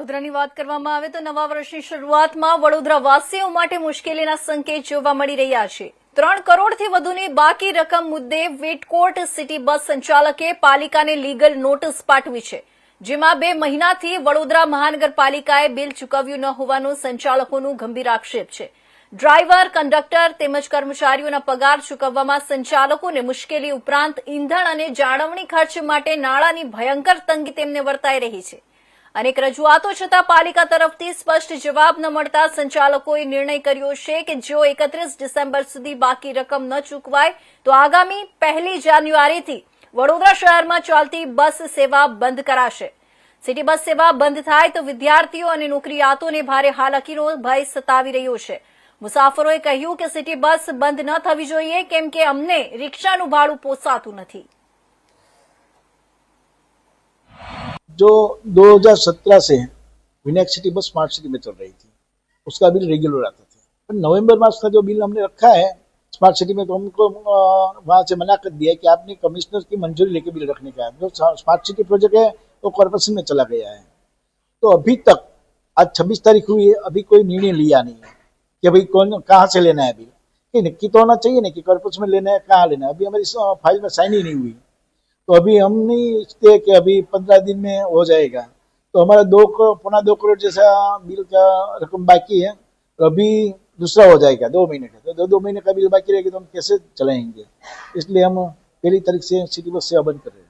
વડોદરાની વાત કરવામાં આવે તો નવા વર્ષની શરૂઆતમાં વડોદરા વાસીઓ માટે મુશ્કેલીના સંકેત જોવા મળી રહ્યા છે। 3 કરોડથી વધુની બાકી રકમ મુદ્દે વેટકોટ સિટી બસ સંચાલકે પાલિકાને લીગલ નોટિસ પાઠવી છે, જેમાં 2 મહિનાથી વડોદરા મહાનગરપાલિકાએ બિલ ચૂકવ્યું ન હોવાનો સંચાલકોનું ગંભીર આક્ષેપ છે। ડ્રાઈવર, કંડક્ટર તેમજ કર્મચારીઓના પગાર ચૂકવવામાં સંચાલકોને મુશ્કેલી ઉપરાંત ઈંધણ અને જાળવણી ખર્ચ માટે નાણાંની ભયંકર તંગી તેમને વર્તાઈ રહી છે। અનેક રજૂઆતો છતાં પાલિકા તરફથી સ્પષ્ટ જવાબ ન મળતા સંચાલકોએ નિર્ણય કર્યો છે કે જો 31 ડિસેમ્બર સુધી બાકી રકમ ન ચૂકવાય તો આગામી 1 જાન્યુઆરીથી વડોદરા શહેરમાં ચાલતી બસ સેવા બંધ કરાશે। સિટી બસ સેવા બંધ થાય તો વિદ્યાર્થીઓ અને નોકરિયાતોને ભારે હાલાકીનો ભય સતાવી રહ્યો છે। મુસાફરોએ કહ્યું કે સિટી બસ બંધ ન થવી જોઈએ કેમ કે અમને રિક્ષાનું ભાડું પોસાતું નથી। जो 2017 से Vinayak city bus smart city में चल रही थी, उसका बिल रेगुलर आता था। पर नवंबर मास का जो बिल हमने रखा है स्मार्ट सिटी में, तो हमको वहाँ से मना कर दिया है कि आपने कमिश्नर की मंजूरी लेके बिल रखने का है। जो स्मार्ट सिटी प्रोजेक्ट है वो कॉर्पोरेशन में चला गया है। तो अभी तक आज 26 तारीख हुई है, अभी कोई निर्णय लिया नहीं है कि भाई कौन कहाँ से लेना है बिल। कि नक्की तो होना चाहिए ना कि कॉर्पोरेशन में लेना है, कहाँ लेना है। अभी हमारी फाइल में साइन ही नहीं हुई, तो अभी हम नहीं सोचते कि अभी 15 दिन में हो जाएगा। तो हमारा 2.25 करोड़ जैसा बिल का रकम बाकी है, तो अभी दूसरा हो जाएगा 2 महीने का। तो 2 महीने का बिल बाकी रहेगा तो हम कैसे चलाएंगे। इसलिए हम 1 तारीख से सिटी बस सेवा बंद कर रहे हैं।